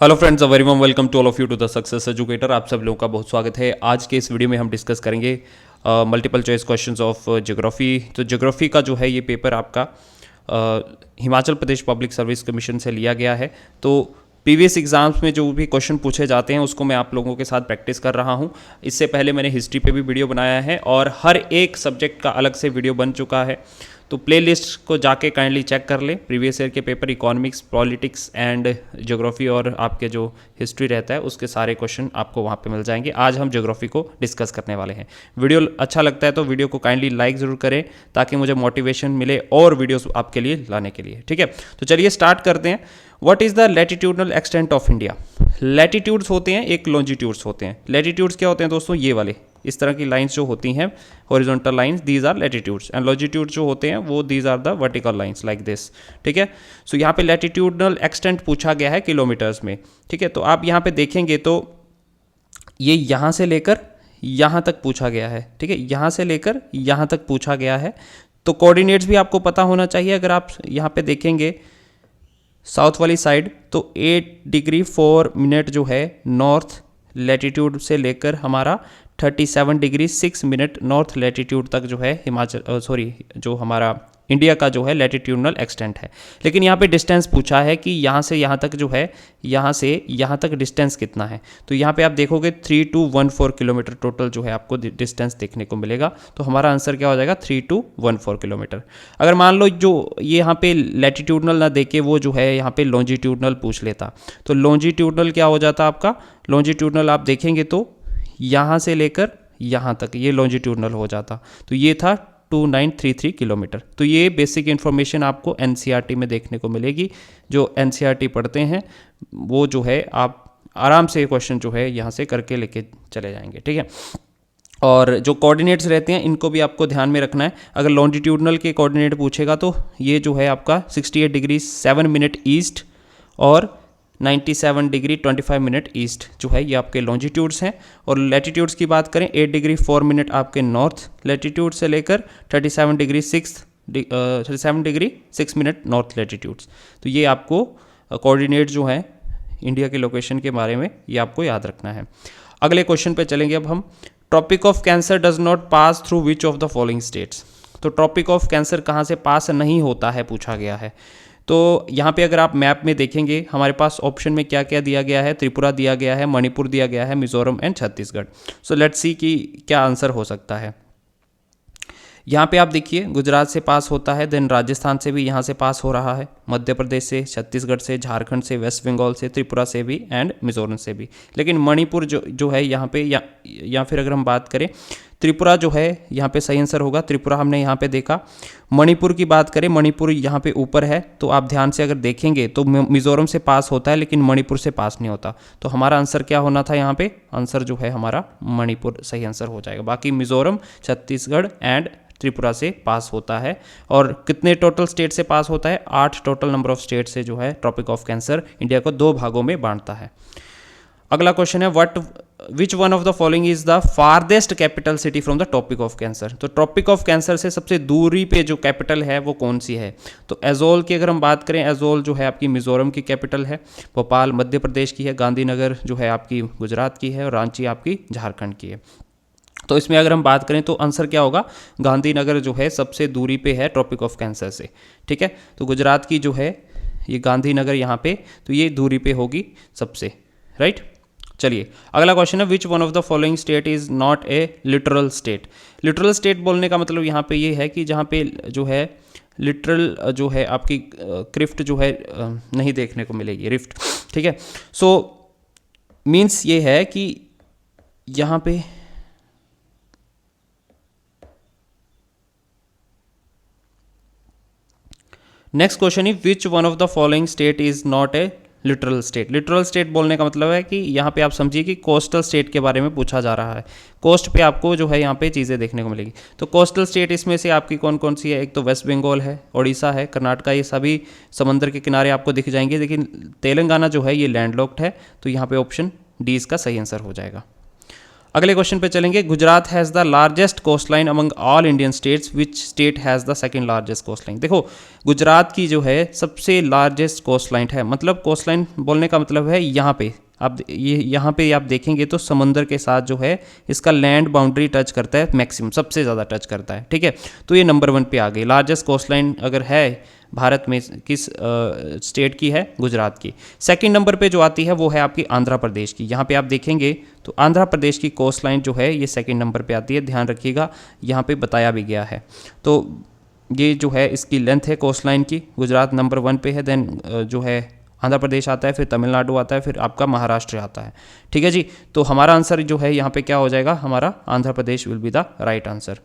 Hello friends, a very warm welcome to all of you to the success educator. आप सब लोगों का बहुत स्वागत है। आज के इस वीडियो में हम डिस्कस करेंगे multiple choice questions of geography. तो ज्योग्राफी का जो है ये पेपर आपका Himachal Pradesh public service commission से लिया गया है। तो प्रीवियस एग्जाम्स में जो भी क्वेश्चन पूछे जाते हैं उसको मैं आप लोगों के साथ प्रैक्टिस कर रहा हूँ। इससे पहले मैंने हिस्ट्री पे भी वीडियो बनाया है और हर एक सब्जेक्ट का अलग से वीडियो बन चुका है। तो प्लेलिस्ट को जाके काइंडली चेक कर लें। प्रीवियस ईयर के paper economics, politics and geography और आपके जो हिस्ट्री रहता है उसके सारे क्वेश्चन आपको वहाँ पे मिल जाएंगे। आज हम ज्योग्राफी को डिस्कस करने वाले हैं। वीडियो अच्छा लगता है तो वीडियो को काइंडली लाइक ज़रूर करें ताकि मुझे मोटिवेशन मिले और वीडियोस आपके लिए लाने के लिए। ठीक है, तो चलिए स्टार्ट करते हैं। What is the latitudinal extent of India? Latitudes होते हैं, एक लॉन्जिट्यूड्स होते हैं। लैटिट्यूड्स क्या होते हैं दोस्तों? ये वाले इस तरह की लाइंस जो होती हैं, horizontal lines, these are latitudes. And longitudes जो होते हैं वो these are the vertical lines like this. ठीक है, सो यहाँ पे लैटिट्यूडनल एक्सटेंट पूछा गया है किलोमीटर्स में। ठीक है, तो आप यहाँ पे देखेंगे तो ये यहाँ से लेकर यहाँ तक पूछा गया है। ठीक है, यहाँ से लेकर यहाँ तक पूछा गया है। तो कोऑर्डिनेट्स भी आपको पता होना चाहिए। अगर आप यहाँ पे देखेंगे साउथ वाली साइड तो 8 डिग्री 4 मिनट जो है नॉर्थ लैटिट्यूड से लेकर हमारा 37 डिग्री 6 मिनट नॉर्थ लैटिट्यूड तक जो है जो हमारा इंडिया का जो है लैटिट्यूडनल एक्सटेंट है। लेकिन यहाँ पे डिस्टेंस पूछा है कि यहाँ से यहाँ तक जो है, यहाँ से यहाँ तक डिस्टेंस कितना है। तो यहाँ पे आप देखोगे 3214 किलोमीटर टोटल जो है आपको डिस्टेंस देखने को मिलेगा। तो हमारा आंसर क्या हो जाएगा? 3214 किलोमीटर। अगर मान लो जो ये यहाँ पे लैटिट्यूडनल ना देके वो जो है यहाँ पे लॉन्जिट्यूडनल पूछ लेता, तो लॉन्जिट्यूडनल क्या हो जाता आपका? लॉन्जिट्यूडनल आप देखेंगे तो यहाँ से लेकर यहाँ तक ये लॉन्जिट्यूडनल हो जाता। तो ये था 2933 किलोमीटर। तो ये बेसिक इन्फॉर्मेशन आपको एनसीईआरटी में देखने को मिलेगी। जो एनसीईआरटी पढ़ते हैं वो जो है आप आराम से क्वेश्चन जो है यहाँ से करके लेके चले जाएंगे। ठीक है, और जो कोऑर्डिनेट्स रहते हैं इनको भी आपको ध्यान में रखना है। अगर लॉन्जिट्यूडनल के कोऑर्डिनेट पूछेगा तो ये जो है आपका 68 डिग्री 7 मिनट ईस्ट और 97 डिग्री 25 मिनट ईस्ट जो है ये आपके लॉन्जिट्यूड्स हैं। और लैटिट्यूड्स की बात करें 8 डिग्री 4 मिनट आपके नॉर्थ लैटिट्यूड से लेकर 37 डिग्री 6 मिनट नॉर्थ लैटिट्यूड्स। तो ये आपको कोऑर्डिनेट जो है इंडिया के लोकेशन के बारे में ये आपको याद रखना है। अगले क्वेश्चन पे चलेंगे अब हम। Tropic of cancer does not pass through which of the following states? तो ट्रॉपिक ऑफ कैंसर कहाँ से पास नहीं होता है पूछा गया है। तो यहाँ पे अगर आप मैप में देखेंगे हमारे पास ऑप्शन में क्या क्या दिया गया है? त्रिपुरा दिया गया है, मणिपुर दिया गया है, Mizoram and Chhattisgarh. So let's see कि क्या आंसर हो सकता है। यहाँ पे आप देखिए गुजरात से पास होता है, देन राजस्थान से भी यहाँ से पास हो रहा है, मध्य प्रदेश से, छत्तीसगढ़ से, झारखंड से, वेस्ट बंगाल से, त्रिपुरा से भी एंड मिजोरम से भी। लेकिन मणिपुर जो है यहाँ पे या फिर अगर हम बात करें त्रिपुरा जो है यहाँ पे सही आंसर होगा। त्रिपुरा हमने यहाँ पे देखा। मणिपुर की बात करें, मणिपुर यहाँ पे ऊपर है तो आप ध्यान से अगर देखेंगे तो मिजोरम से पास होता है लेकिन मणिपुर से पास नहीं होता। तो हमारा आंसर क्या होना था? यहाँ पे आंसर जो है हमारा मणिपुर सही आंसर हो जाएगा। बाकी मिजोरम, छत्तीसगढ़ एंड त्रिपुरा से पास होता है। और कितने टोटल स्टेट से पास होता है? 8 टोटल नंबर ऑफ स्टेट से जो है ट्रॉपिक ऑफ कैंसर इंडिया को 2 भागों में बांटता है। अगला क्वेश्चन है which one of the following is the farthest capital city from the tropic of cancer? तो ट्रॉपिक ऑफ कैंसर से सबसे दूरी पे जो कैपिटल है वो कौन सी है? तो एजोल की अगर हम बात करें, एजोल जो है आपकी मिजोरम की कैपिटल है, भोपाल मध्य प्रदेश की है, गांधीनगर जो है आपकी गुजरात की है और रांची आपकी झारखंड की है। तो इसमें अगर हम बात करें तो आंसर क्या होगा? गांधीनगर जो है सबसे दूरी पे है ट्रॉपिक ऑफ कैंसर से। ठीक है, तो गुजरात की जो है ये गांधीनगर यहाँ पे, तो ये दूरी पे होगी सबसे, राइट। चलिए अगला क्वेश्चन है which one of the following state is not a literal state? Literal state बोलने का मतलब यहाँ पे ये है कि जहाँ पे जो है लिटरल जो है आपकी क्रिफ्ट जो है नहीं देखने को मिलेगी, रिफ्ट। ठीक है, सो मीन्स ये है कि यहाँ पे next question is which one of the following state is not a literal state? Literal state बोलने का मतलब है कि यहाँ पे आप समझिए कि कोस्टल स्टेट के बारे में पूछा जा रहा है। कोस्ट पे आपको जो है यहाँ पे चीज़ें देखने को मिलेगी। तो कोस्टल स्टेट इसमें से आपकी कौन कौन सी है? एक तो वेस्ट बंगाल है, उड़ीसा है, कर्नाटका, ये सभी समंदर के किनारे आपको दिख जाएंगे। लेकिन तेलंगाना जो है ये लैंडलॉक्ड है। तो यहाँ पे ऑप्शन डी इसका सही आंसर हो जाएगा। अगले क्वेश्चन पे चलेंगे। Gujarat has the largest coast line among all Indian states, which state has the second largest coast line. देखो गुजरात की जो है सबसे लार्जेस्ट कोस्ट लाइन है, मतलब कोस्ट लाइन बोलने का मतलब है यहाँ पे आप ये यहाँ पे आप देखेंगे तो समुद्र के साथ जो है इसका लैंड बाउंड्री टच करता है, मैक्सिमम सबसे ज़्यादा टच करता है, ठीक है। तो ये नंबर 1 पे आ गई। लार्जेस्ट कोस्ट लाइन अगर है भारत में किस स्टेट की है, गुजरात की। सेकंड नंबर पे जो आती है वो है आपकी आंध्र प्रदेश की। यहाँ पे आप देखेंगे तो आंध्र प्रदेश की कोस्ट लाइन जो है ये सेकंड नंबर पे आती है, ध्यान रखिएगा, यहाँ पे बताया भी गया है। तो ये जो है इसकी लेंथ है कोस्ट लाइन की, गुजरात नंबर 1 पे है, देन जो है आंध्र प्रदेश आता है, फिर तमिलनाडु आता है, फिर आपका महाराष्ट्र आता है, ठीक है जी। तो हमारा आंसर जो है यहाँ पे क्या हो जाएगा, हमारा Andhra Pradesh will be the right answer,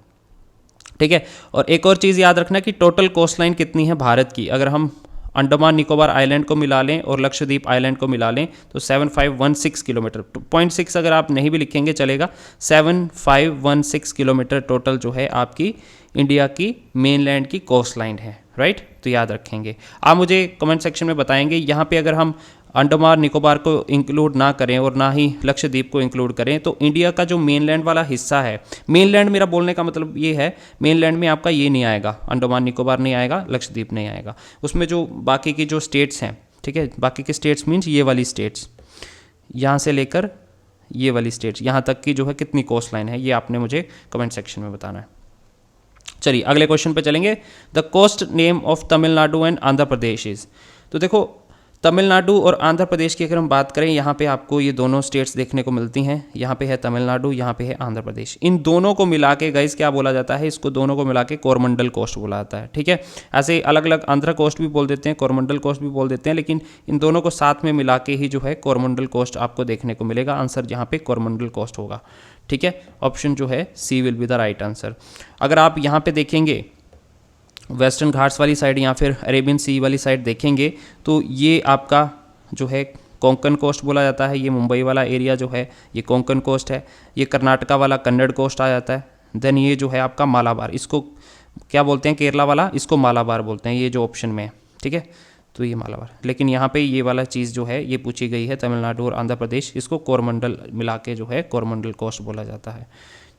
ठीक है। और एक और चीज़ याद रखना कि टोटल कोस्ट लाइन कितनी है भारत की, अगर हम अंडमान निकोबार आइलैंड को मिला लें और लक्षद्वीप आइलैंड को मिला लें तो 7516 किलोमीटर, 0.6 अगर आप नहीं भी लिखेंगे चलेगा, 7516 किलोमीटर टोटल जो है आपकी इंडिया की मेनलैंड की कोस्ट लाइन है, राइट। तो याद रखेंगे। आप मुझे कमेंट सेक्शन में बताएंगे यहाँ पे अगर हम अंडमान निकोबार को इंक्लूड ना करें और ना ही लक्षद्वीप को इंक्लूड करें तो इंडिया का जो मेनलैंड वाला हिस्सा है, मेनलैंड मेरा बोलने का मतलब ये है, मेनलैंड में आपका ये नहीं आएगा, अंडमान निकोबार नहीं आएगा, लक्षद्वीप नहीं आएगा, उसमें जो बाकी की जो स्टेट्स हैं, ठीक है, बाकी के स्टेट्स मीन्स ये वाली स्टेट्स, यहाँ से लेकर ये वाली स्टेट्स यहाँ तक की जो है कितनी कोस्ट लाइन है, ये आपने मुझे कमेंट सेक्शन में बताना है। चलिए अगले क्वेश्चन पे चलेंगे। The coast name of Tamil Nadu and Andhra Pradesh is. तो देखो तमिलनाडु और आंध्र प्रदेश की अगर हम बात करें, यहाँ पे आपको ये दोनों स्टेट्स देखने को मिलती हैं, यहाँ पे है तमिलनाडु, यहाँ पे है आंध्र प्रदेश। इन दोनों को मिला के गाइस क्या बोला जाता है, इसको दोनों को मिला के कोरमंडल कोस्ट बोला जाता है, ठीक है। ऐसे अलग अलग आंध्र कोस्ट भी बोल देते हैं, कोरमंडल कोस्ट भी बोल देते हैं, लेकिन इन दोनों को साथ में मिला के ही जो है कोरमंडल कोस्ट आपको देखने को मिलेगा। आंसर यहाँ पे कोरमंडल कोस्ट होगा, ठीक है। ऑप्शन जो है C will be the right answer. अगर आप यहाँ पे देखेंगे वेस्टर्न घाट्स वाली साइड या फिर अरेबियन सी वाली साइड देखेंगे तो ये आपका जो है कोंकण कोस्ट बोला जाता है, ये मुंबई वाला एरिया जो है ये कोंकण कोस्ट है, ये कर्नाटका वाला कन्नड़ कोस्ट आ जाता है, देन ये जो है आपका मालाबार, इसको क्या बोलते हैं, केरला वाला इसको मालाबार बोलते हैं, ये जो ऑप्शन में है, ठीक है। तो ये मालाबार, लेकिन यहाँ पे ये वाला चीज़ जो है ये पूछी गई है तमिलनाडु और आंध्र प्रदेश, इसको कोरमंडल मिला के जो है कोरमंडल कोस्ट बोला जाता है,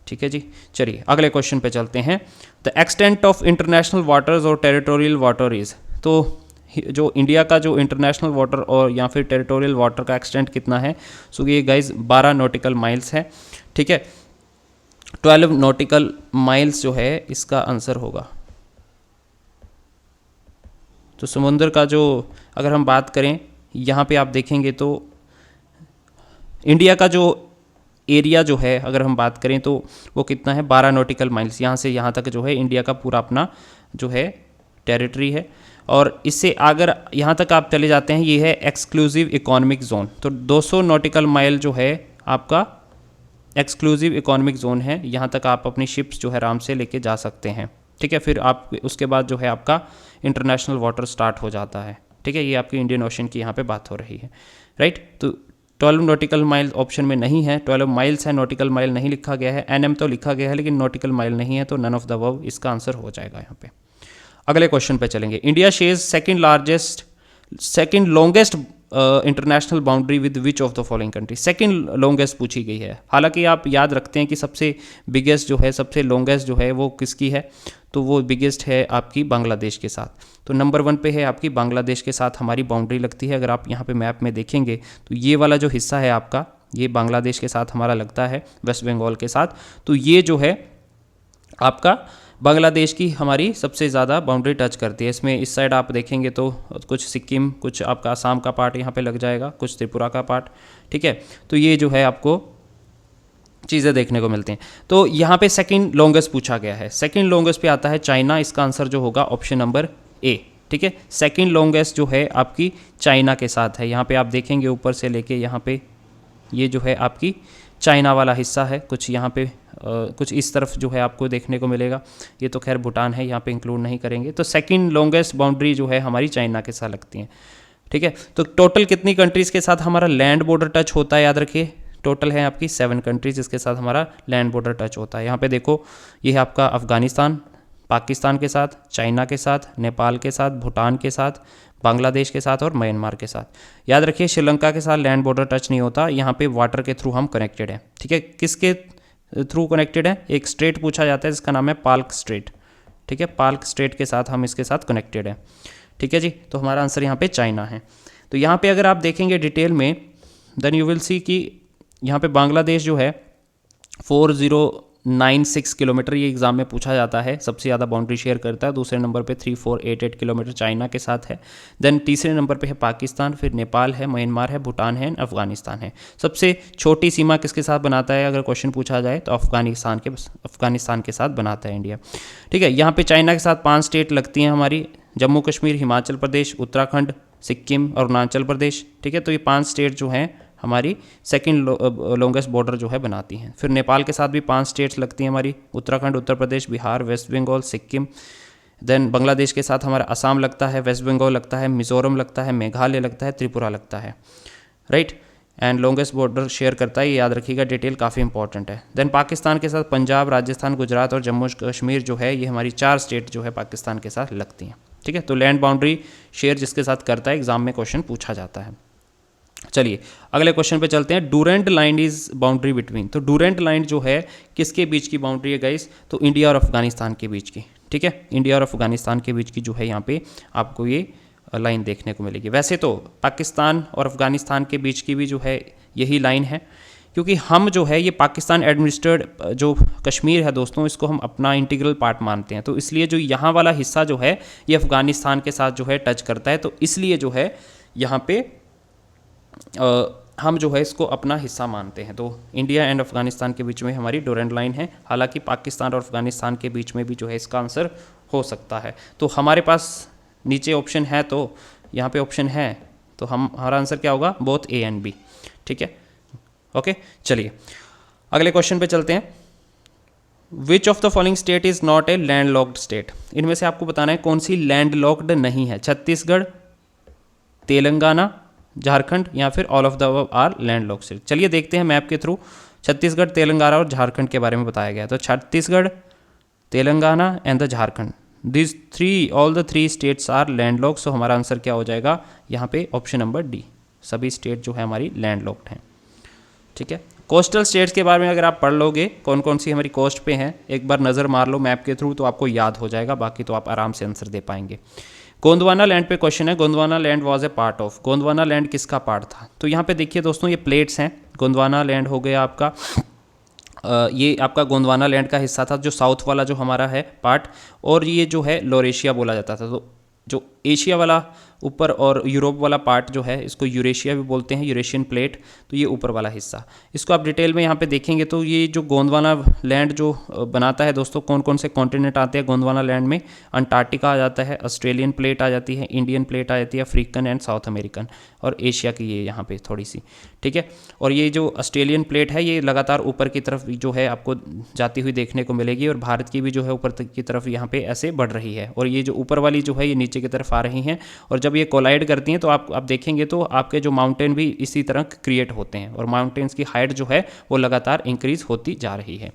ठीक है जी। चलिए अगले क्वेश्चन पे चलते हैं। The extent of international waters और टेरिटोरियल वाटर इज। तो जो इंडिया का जो इंटरनेशनल वाटर और या फिर टेरिटोरियल वाटर का एक्सटेंट कितना है, सो ये गाइज 12 नॉटिकल माइल्स है, ठीक है। 12 नॉटिकल माइल्स जो है इसका आंसर होगा। तो समुद्र का जो अगर हम बात करें यहाँ पे आप देखेंगे तो इंडिया का जो एरिया जो है अगर हम बात करें तो वो कितना है, 12 नॉटिकल माइल्स, यहाँ से यहाँ तक जो है इंडिया का पूरा अपना जो है टेरिटरी है। और इससे अगर यहाँ तक आप चले जाते हैं, ये है एक्सक्लूसिव इकोनॉमिक जोन, तो 200 नॉटिकल माइल जो है आपका एक्सक्लूसिव इकोनॉमिक जोन है, यहाँ तक आप अपनी शिप्स जो है आराम से लेके जा सकते हैं, ठीक है। फिर आप उसके बाद जो है आपका इंटरनेशनल वाटर स्टार्ट हो जाता है, ठीक है। ये आपकी इंडियन ओशन की यहाँ पे बात हो रही है, राइट। तो 12 नॉटिकल माइल ऑप्शन में नहीं है, 12 माइल्स है, नॉटिकल माइल नहीं लिखा गया है, एनएम तो लिखा गया है लेकिन नॉटिकल माइल नहीं है, तो नन ऑफ द अबव इसका आंसर हो जाएगा यहाँ पे। अगले क्वेश्चन पे चलेंगे। India shares second longest international boundary with which of the following country. Second longest पूछी गई है, हालांकि आप याद रखते हैं कि सबसे बिगेस्ट जो है, सबसे लॉन्गेस्ट जो है वो किसकी है, तो वो बिगेस्ट है आपकी बांग्लादेश के साथ। तो नंबर 1 पे है आपकी बांग्लादेश के साथ हमारी बाउंड्री लगती है। अगर आप यहाँ पे मैप में देखेंगे तो ये वाला जो हिस्सा है आपका, ये बांग्लादेश के साथ हमारा लगता है, वेस्ट बंगाल के साथ। तो ये जो है आपका बांग्लादेश की हमारी सबसे ज़्यादा बाउंड्री टच करती है। इसमें इस साइड आप देखेंगे तो कुछ सिक्किम, कुछ आपका असम का पार्ट यहाँ पे लग जाएगा, कुछ त्रिपुरा का पार्ट, ठीक है। तो ये जो है आपको चीज़ें देखने को मिलती हैं। तो यहाँ पे सेकंड लॉन्गेस्ट पूछा गया है, सेकंड लॉन्गेस्ट पे आता है चाइना, इसका आंसर जो होगा ऑप्शन नंबर ए, ठीक है। सेकंड लॉन्गेस्ट जो है आपकी चाइना के साथ है। यहाँ पे आप देखेंगे ऊपर से लेके यहाँ पे ये जो है आपकी चाइना वाला हिस्सा है, कुछ यहाँ पे कुछ इस तरफ जो है आपको देखने को मिलेगा। ये तो खैर भूटान है, यहाँ पे इंक्लूड नहीं करेंगे। तो सेकंड लॉन्गेस्ट बाउंड्री जो है हमारी चाइना के साथ लगती है, ठीक है। तो टोटल कितनी कंट्रीज़ के साथ हमारा लैंड बॉर्डर टच होता है, याद रखिए टोटल है आपकी 7 कंट्रीज जिसके साथ हमारा लैंड बॉर्डर टच होता है। यहाँ पे देखो ये है आपका अफगानिस्तान, पाकिस्तान के साथ, चाइना के साथ, नेपाल के साथ, भूटान के साथ, बांग्लादेश के साथ और म्यांमार के साथ। याद रखिए श्रीलंका के साथ लैंड बॉर्डर टच नहीं होता, यहाँ पे वाटर के थ्रू हम कनेक्टेड हैं। ठीक है, किसके थ्रू कनेक्टेड है? एक स्ट्रेट पूछा जाता है जिसका नाम है पाल्क स्ट्रेट। ठीक है, पाल्क स्ट्रेट के साथ हम इसके साथ कनेक्टेड हैं। ठीक है जी, तो हमारा आंसर यहाँ पे चाइना है। तो यहाँ पे अगर आप देखेंगे डिटेल में, देन यू विल सी कि यहाँ पे बांग्लादेश जो है 4096 किलोमीटर, ये एग्जाम में पूछा जाता है, सबसे ज़्यादा बाउंड्री शेयर करता है। दूसरे नंबर पे 3488 किलोमीटर चाइना के साथ है। देन तीसरे नंबर पे है पाकिस्तान, फिर नेपाल है, म्यांमार है, भूटान है, अफगानिस्तान है। सबसे छोटी सीमा किसके साथ बनाता है अगर क्वेश्चन पूछा जाए तो अफगानिस्तान के साथ बनाता है इंडिया। ठीक है, यहाँ पे चाइना के साथ 5 स्टेट लगती हैं हमारी, जम्मू कश्मीर, हिमाचल प्रदेश, उत्तराखंड, सिक्किम और अरुणाचल प्रदेश। ठीक है, तो ये 5 स्टेट जो हैं हमारी सेकंड लॉन्गेस्ट बॉर्डर जो है बनाती हैं। फिर नेपाल के साथ भी 5 स्टेट्स लगती हैं हमारी, उत्तराखंड, उत्तर प्रदेश, बिहार, वेस्ट बंगाल, सिक्किम। देन बांग्लादेश के साथ हमारा असम लगता है, वेस्ट बंगाल लगता है, मिजोरम लगता है, मेघालय लगता है, त्रिपुरा लगता है। Right, and longest border share करता है, ये याद रखिएगा, डिटेल काफ़ी इंपॉर्टेंट है। देन पाकिस्तान के साथ पंजाब, राजस्थान, गुजरात और जम्मू कश्मीर जो है, ये हमारी 4 स्टेट जो है पाकिस्तान के साथ लगती हैं। ठीक है, तो लैंड बाउंड्री शेयर जिसके साथ करता है एग्जाम में क्वेश्चन पूछा जाता है। चलिए अगले क्वेश्चन पे चलते हैं। Durand line is boundary between, तो डूरेंट लाइन जो है किसके बीच की बाउंड्री है गाइस? तो इंडिया और अफगानिस्तान के बीच की। ठीक है, इंडिया और अफगानिस्तान के बीच की जो है यहाँ पे आपको ये लाइन देखने को मिलेगी। वैसे तो पाकिस्तान और अफगानिस्तान के बीच की भी जो है यही लाइन है, क्योंकि हम जो है ये पाकिस्तान एडमिनिस्ट्रेड जो कश्मीर है दोस्तों, इसको हम अपना इंटीग्रल पार्ट मानते हैं। तो इसलिए जो यहाँ वाला हिस्सा जो है ये अफगानिस्तान के साथ जो है टच करता है, तो इसलिए जो है यहाँ पे हम जो है इसको अपना हिस्सा मानते हैं। तो इंडिया एंड अफगानिस्तान के बीच में हमारी डोरेंट लाइन है। हालांकि पाकिस्तान और अफगानिस्तान के बीच में भी जो है इसका आंसर हो सकता है। तो हमारे पास नीचे ऑप्शन है, तो यहाँ पे ऑप्शन है, तो हमारा आंसर क्या होगा? Both A and B. ठीक है, ओके। चलिए अगले क्वेश्चन पे चलते हैं। Which of the following state is not a land locked state? इनमें से आपको बताना है कौन सी लैंड लॉक्ड नहीं है। छत्तीसगढ़, तेलंगाना, झारखंड या फिर all of the above are land locked state. चलिए देखते हैं मैप के थ्रू। छत्तीसगढ़, तेलंगाना और झारखंड के बारे में बताया गया। तो Chhattisgarh, Telangana and the Jharkhand, this all the three states are land locked. So हमारा आंसर क्या हो जाएगा यहाँ पे? ऑप्शन नंबर डी, सभी स्टेट जो है हमारी लैंड लॉक्ड हैं। ठीक है, कोस्टल स्टेट्स के बारे में अगर आप पढ़ लोगे कौन कौन सी हमारी कोस्ट पे हैं, एक बार नज़र मार लो मैप के थ्रू, तो आपको याद हो जाएगा, बाकी तो आप आराम से आंसर दे पाएंगे। गोंदवाना लैंड पे क्वेश्चन है, Gondwana land was a part of. Gondwana land किसका पार्ट था? तो यहाँ पे देखिए दोस्तों, ये प्लेट्स हैं। गोंदवाना लैंड हो गया आपका, ये आपका गोंदवाना लैंड का हिस्सा था, जो साउथ वाला जो हमारा है पार्ट, और ये जो है लोरेशिया बोला जाता था। तो जो एशिया वाला ऊपर और यूरोप वाला पार्ट जो है, इसको यूरेशिया भी बोलते हैं, यूरेशियन प्लेट। तो ये ऊपर वाला हिस्सा, इसको आप डिटेल में यहाँ पे देखेंगे तो ये जो गोंदवाना लैंड जो बनाता है दोस्तों, कौन कौन से कॉन्टिनेंट आते हैं गोंदवाना लैंड में? अंटार्कटिका आ जाता है, ऑस्ट्रेलियन प्लेट आ जाती है, इंडियन प्लेट आ जाती है, अफ्रीकन एंड साउथ अमेरिकन, और एशिया की ये यहाँ पे थोड़ी सी। ठीक है, और ये जो ऑस्ट्रेलियन प्लेट है ये लगातार ऊपर की तरफ जो है आपको जाती हुई देखने को मिलेगी, और भारत की भी जो है ऊपर की तरफ यहाँ पे ऐसे बढ़ रही है, और ये जो ऊपर वाली जो है ये नीचे की तरफ आ रही हैं, और जब ये कोलाइड करती हैं तो आप देखेंगे तो आपके जो माउंटेन भी इसी तरह क्रिएट होते हैं, और माउंटेन्स की हाइट जो है वो लगातार इंक्रीज होती जा रही है।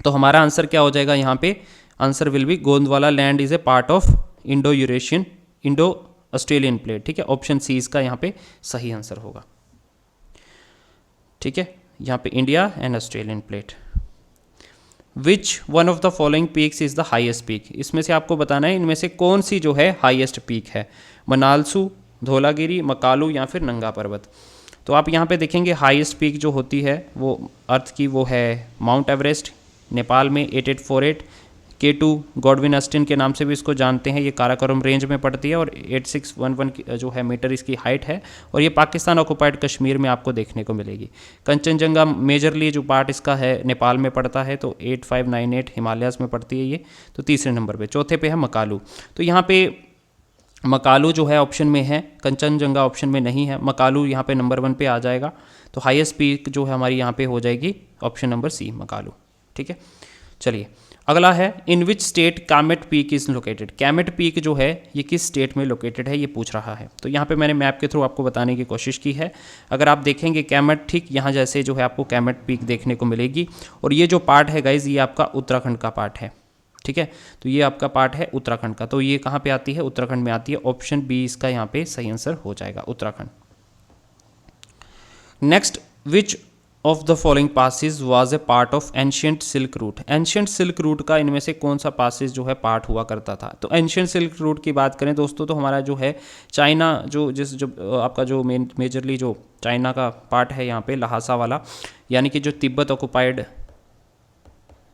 तो हमारा आंसर क्या हो जाएगा यहाँ पे? Answer will be Gondwana land is a part of Indo Australian plate. ठीक है, ऑप्शन सी इसका यहाँ पे सही आंसर होगा। ठीक है, यहाँ पे India and Australian plate. Which one of the following peaks is the highest peak? इसमें से आपको बताना है इनमें से कौन सी जो है हाईएस्ट पीक है। मनालसू, धौलागिरी, मकालू या फिर नंगा पर्वत। तो आप यहाँ पे देखेंगे हाईएस्ट पीक जो होती है वो अर्थ की, वो है माउंट एवरेस्ट, नेपाल में 8848, K2 गॉडविन ऑस्टिन के नाम से भी इसको जानते हैं, ये काराकोरम रेंज में पड़ती है, और 8611 जो है मीटर इसकी हाइट है, और ये पाकिस्तान ऑक्युपाइड कश्मीर में आपको देखने को मिलेगी। कंचनजंगा मेजरली जो पार्ट इसका है नेपाल में पड़ता है, तो 8598 हिमालयाज़ में पड़ती है ये, तो तीसरे नंबर पे। चौथे पे है मकालू। तो यहाँ पे मकालू जो है ऑप्शन में है, कंचनजंगा ऑप्शन में नहीं है, मकालू यहाँ पे नंबर 1 पे आ जाएगा। तो हाईएस्ट पीक जो है हमारी यहाँ पे हो जाएगी ऑप्शन नंबर सी, मकालू। ठीक है, चलिए अगला है, in which state Kamet peak is located? Kamet peak जो है ये किस स्टेट में लोकेटेड है, ये पूछ रहा है। तो यहाँ पे मैंने मैप के थ्रू आपको बताने की कोशिश की है। अगर आप देखेंगे कैमेट, ठीक यहाँ जैसे जो है आपको कैमेट पीक देखने को मिलेगी, और ये जो पार्ट है गाइज ये आपका उत्तराखंड का पार्ट है। ठीक है, तो ये आपका पार्ट है उत्तराखंड का, तो ये कहाँ पे आती है, उत्तराखंड में आती है। ऑप्शन बी इसका यहाँ पे सही आंसर हो जाएगा, Uttarakhand. Next, which of the following passes was a part of ancient silk route. Ancient silk route का इनमें से कौन सा पासिस जो है पार्ट हुआ करता था। तो एंशियंट सिल्क रूट की बात करें दोस्तों, तो हमारा जो है चाइना जो आपका जो मेजरली जो चाइना का पार्ट है यहाँ पे लहासा वाला, यानी कि जो तिब्बत ऑक्युपाइड,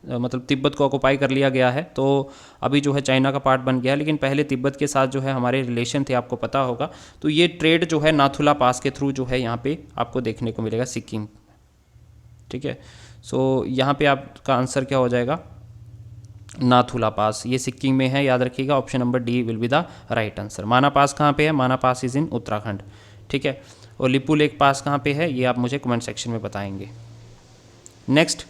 मतलब तिब्बत को ऑक्युपाई कर लिया गया है, तो अभी जो है चाइना का पार्ट बन गया है, लेकिन पहले तिब्बत के साथ जो है हमारे रिलेशन थे, आपको पता होगा। तो ये ट्रेड जो है नाथुला पास के थ्रू जो है यहाँ पे आपको देखने को मिलेगा सिक्किम, ठीक है। सो यहाँ पे आपका आंसर क्या हो जाएगा, नाथुला पास, ये सिक्किम में है, याद रखिएगा। Option number D will be the right answer. माना पास कहाँ पे है, माना पास इज़ इन उत्तराखंड, ठीक है। और लिपू लेक पास कहाँ पे है, ये आप मुझे कमेंट सेक्शन में बताएंगे। नेक्स्ट,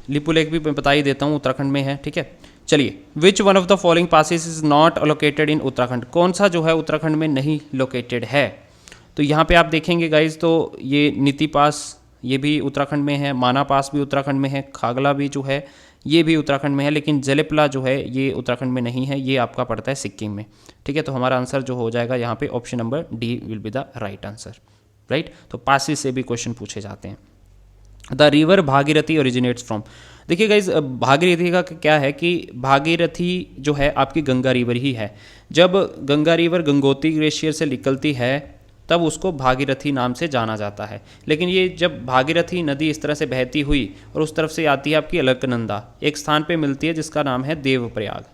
लिपू लेक भी मैं बता ही देता हूँ, उत्तराखंड में है, ठीक है। चलिए, विच one of the following passes is not located in Uttarakhand, कौन सा जो है उत्तराखंड में नहीं लोकेटेड है। तो यहाँ पे आप देखेंगे गाइज, तो ये नीति पास ये भी उत्तराखंड में है, माना पास भी उत्तराखंड में है, खागला भी जो है ये भी उत्तराखंड में है, लेकिन जलेपला जो है ये उत्तराखंड में नहीं है, ये आपका पड़ता है सिक्किम में, ठीक है। तो हमारा आंसर जो हो जाएगा यहाँ पे option number D will be the right answer, right. तो पासिस से भी क्वेश्चन पूछे जाते हैं। The river Bhagirathi originates from, देखिए गाइज भागीरथी का क्या है कि भागीरथी जो है आपकी गंगा रिवर ही है। जब गंगा रिवर गंगोत्री ग्लेशियर से निकलती है तब उसको भागीरथी नाम से जाना जाता है। लेकिन ये जब भागीरथी नदी इस तरह से बहती हुई और उस तरफ से आती है आपकी अलकनंदा, एक स्थान पे मिलती है जिसका नाम है देवप्रयाग,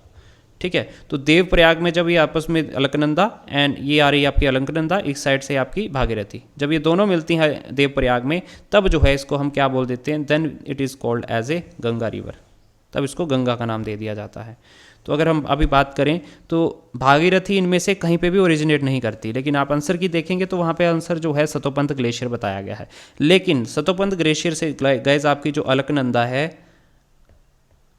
ठीक है। तो देवप्रयाग में जब ये आपस में अलकनंदा एंड ये आ रही है आपकी अलकनंदा, एक साइड से आपकी भागीरथी, जब ये दोनों मिलती हैं देवप्रयाग में, तब जो है इसको हम क्या बोल देते हैं, then it is called as a Ganga river, तब इसको गंगा का नाम दे दिया जाता है। तो अगर हम अभी बात करें तो भागीरथी इनमें से कहीं पे भी ओरिजिनेट नहीं करती, लेकिन आप आंसर की देखेंगे तो वहाँ पे आंसर जो है सतोपंथ ग्लेशियर बताया गया है। लेकिन सतोपंथ ग्लेशियर से गैस आपकी जो अलकनंदा है,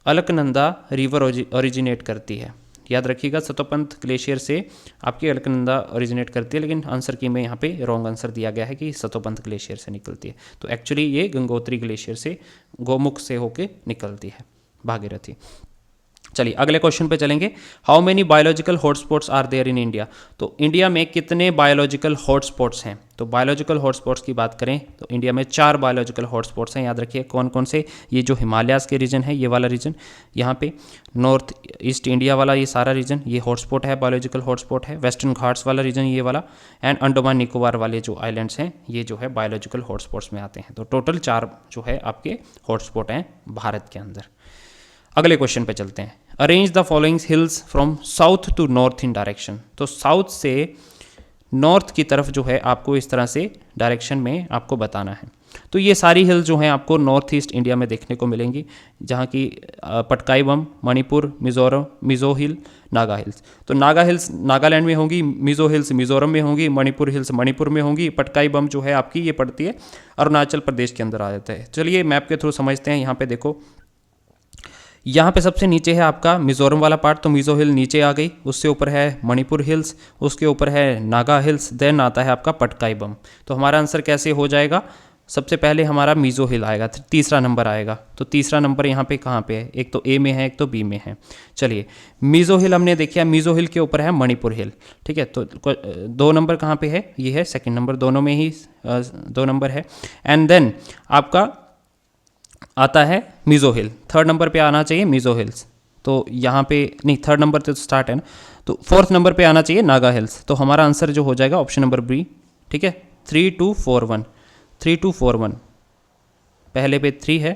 अलकनंदा रिवर ओरिजिनेट करती है, याद रखिएगा। सतोपंथ ग्लेशियर से आपकी अलकनंदा ओरिजिनेट करती है, लेकिन आंसर की में यहाँ पे रॉन्ग आंसर दिया गया है कि सतोपंथ ग्लेशियर से निकलती है। तो एक्चुअली ये गंगोत्री ग्लेशियर से, गोमुख से होके निकलती है भागीरथी। चलिए अगले क्वेश्चन पे चलेंगे। How many biological hotspots are there in India, India इंडिया में कितने बायोलॉजिकल हॉटस्पॉट्स हैं। तो बायोलॉजिकल हॉटस्पॉट्स की बात करें तो इंडिया में 4 बायोलॉजिकल हॉटस्पॉट्स हैं, याद रखिए कौन कौन से। ये जो हिमालयाज़ के रीजन है, ये वाला रीजन, यहाँ पे नॉर्थ ईस्ट इंडिया वाला ये सारा रीजन ये हॉटस्पॉट है, बायोलॉजिकल हॉटस्पॉट है। वेस्टर्न घाट्स वाला रीजन ये वाला, एंड अंडमान निकोबार वाले जो आइलैंड्स हैं ये जो है बायोलॉजिकल हॉटस्पॉट्स में आते हैं। तो टोटल 4 जो है आपके हॉटस्पॉट हैं भारत के अंदर। अगले क्वेश्चन पे चलते हैं। Arrange the following hills from south to north in direction, तो साउथ से नॉर्थ की तरफ जो है आपको इस तरह से डायरेक्शन में आपको बताना है। तो ये सारी हिल्स जो हैं आपको नॉर्थ ईस्ट इंडिया में देखने को मिलेंगी, जहाँ की पटकाई बम, मणिपुर, मिजोरम, मिजो हिल, नागा हिल्स। तो नागा हिल्स नागालैंड में होंगी, मिजो हिल्स मिजोरम में होंगी, मणिपुर हिल्स मणिपुर में होंगी, पटकाई बम जो है आपकी ये पड़ती है अरुणाचल प्रदेश के अंदर आ जाता है। चलिए मैप के थ्रू समझते हैं। यहाँ पे देखो, यहाँ पे सबसे नीचे है आपका मिजोरम वाला पार्ट, तो मिजो हिल नीचे आ गई, उससे ऊपर है मणिपुर हिल्स, उसके ऊपर है नागा हिल्स, देन आता है आपका पटकाई बम। तो हमारा आंसर कैसे हो जाएगा, सबसे पहले हमारा मिजो हिल आएगा, तीसरा नंबर आएगा। तो तीसरा नंबर यहाँ पे कहाँ पे है, एक तो ए में है एक तो बी में है। चलिए मिजो हिल हमने देखिए, मिजो हिल के ऊपर है मणिपुर हिल, ठीक है। तो 2 नंबर कहाँ पे है, ये है सेकंड नंबर, दोनों में ही 2 नंबर है। एंड देन आपका आता है मिजो हिल, थर्ड नंबर पे आना चाहिए मिजो हिल्स। तो यहाँ पे नहीं, थर्ड नंबर से तो स्टार्ट है ना, तो 4th नंबर पे आना चाहिए नागा हिल्स। तो हमारा आंसर जो हो जाएगा ऑप्शन नंबर बी, ठीक है। 3241, 3241, पहले पे 3 है,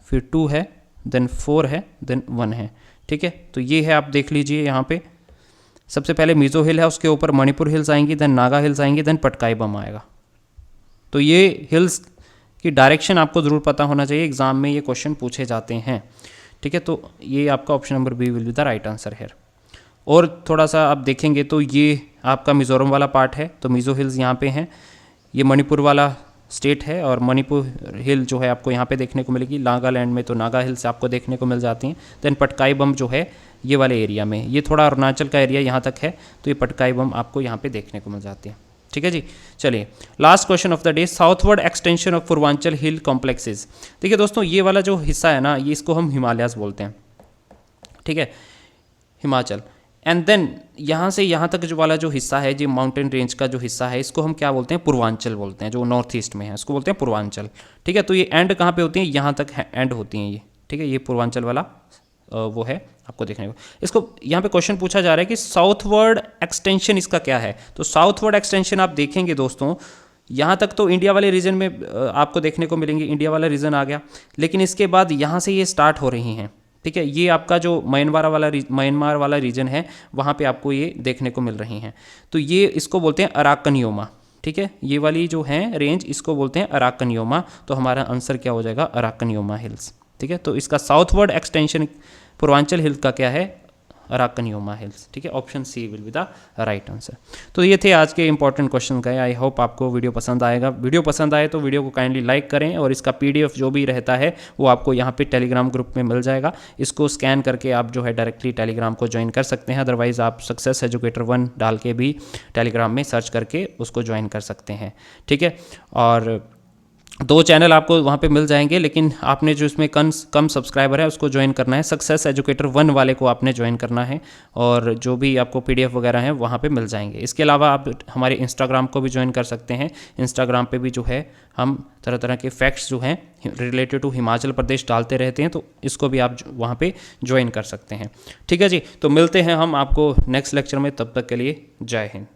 फिर 2 है, देन 4 है, देन 1 है, ठीक है। तो ये है, आप देख लीजिए यहाँ पे सबसे पहले मिजो हिल है, उसके ऊपर मणिपुर हिल्स आएंगी, देन नागा हिल्स आएंगी, देन पटकाई बम आएगा। तो ये हिल्स कि डायरेक्शन आपको ज़रूर पता होना चाहिए, एग्जाम में ये क्वेश्चन पूछे जाते हैं, ठीक है। तो ये आपका option number B will be the right answer है। और थोड़ा सा आप देखेंगे तो ये आपका मिजोरम वाला पार्ट है, तो मिजो हिल्स यहाँ पे हैं, ये मणिपुर वाला स्टेट है, और मणिपुर हिल जो है आपको यहाँ पे देखने को मिलेगी। नागालैंड में तो नागा हिल्स आपको देखने को मिल जाती हैं। देन पटकाई बम जो है ये वाले एरिया में, ये थोड़ा अरुणाचल का एरिया यहाँ तक है, तो ये पटकाई बम आपको यहाँ पे देखने को मिल जाती है, ठीक है जी। चलिए last question of the day, southward extension of Purvanchal hill complexes. देखिए दोस्तों, ये वाला जो हिस्सा है ना, ये इसको हम हिमालयाज़ बोलते हैं, ठीक है, हिमाचल। एंड देन यहाँ से यहाँ तक जो वाला जो हिस्सा है, जो माउंटेन रेंज का जो हिस्सा है, इसको हम क्या बोलते हैं, पूर्वांचल बोलते हैं, जो नॉर्थ ईस्ट में है उसको बोलते हैं पूर्वांचल। ठीक है, तो ये एंड कहाँ पे होती हैं, यहाँ तक एंड होती हैं ये। ठीक है, ये पूर्वांचल वाला वो है आपको देखने को। इसको यहाँ पे क्वेश्चन पूछा जा रहा है कि साउथवर्ड एक्सटेंशन इसका क्या है। तो साउथवर्ड एक्सटेंशन आप देखेंगे दोस्तों, यहाँ तक तो इंडिया वाले रीजन में आपको देखने को मिलेंगे, इंडिया वाला रीजन आ गया, लेकिन इसके बाद यहाँ से ये स्टार्ट हो रही हैं। ठीक है, ये आपका जो म्यांमार वाला रीजन है, वहाँ पे आपको ये देखने को मिल रही हैं। तो ये इसको बोलते हैं अराकनियोमा। ठीक है, ये वाली जो है रेंज, इसको बोलते हैं अराकनियोमा। तो हमारा आंसर क्या हो जाएगा, अराकनियोमा हिल्स। ठीक है, तो इसका साउथवर्ड एक्सटेंशन पूर्वांचल हिल का क्या है, अराकनियोमा हिल्स। ठीक है, option C will be the right answer. तो ये थे आज के इंपॉर्टेंट क्वेश्चन का। आई होप आपको वीडियो पसंद आएगा। वीडियो पसंद आए तो वीडियो को काइंडली लाइक करें, और इसका पीडीएफ जो भी रहता है वो आपको यहाँ पे टेलीग्राम ग्रुप में मिल जाएगा। इसको स्कैन करके आप जो है डायरेक्टली टेलीग्राम को ज्वाइन कर सकते हैं। अदरवाइज़ आप सक्सेस एजुकेटर 1 डाल के भी टेलीग्राम में सर्च करके उसको ज्वाइन कर सकते हैं। ठीक है, और 2 चैनल आपको वहाँ पे मिल जाएंगे, लेकिन आपने जो इसमें कम सब्सक्राइबर है उसको ज्वाइन करना है। सक्सेस एजुकेटर 1 वाले को आपने ज्वाइन करना है, और जो भी आपको पीडीएफ वगैरह है वहाँ पे मिल जाएंगे। इसके अलावा आप हमारे इंस्टाग्राम को भी ज्वाइन कर सकते हैं। इंस्टाग्राम पे भी जो है हम तरह तरह के फैक्ट्स जो हैं रिलेटेड टू हिमाचल प्रदेश डालते रहते हैं, तो इसको भी आप वहाँ पे ज्वाइन कर सकते हैं। ठीक है जी, तो मिलते हैं हम आपको नेक्स्ट लेक्चर में, तब तक के लिए जय हिंद।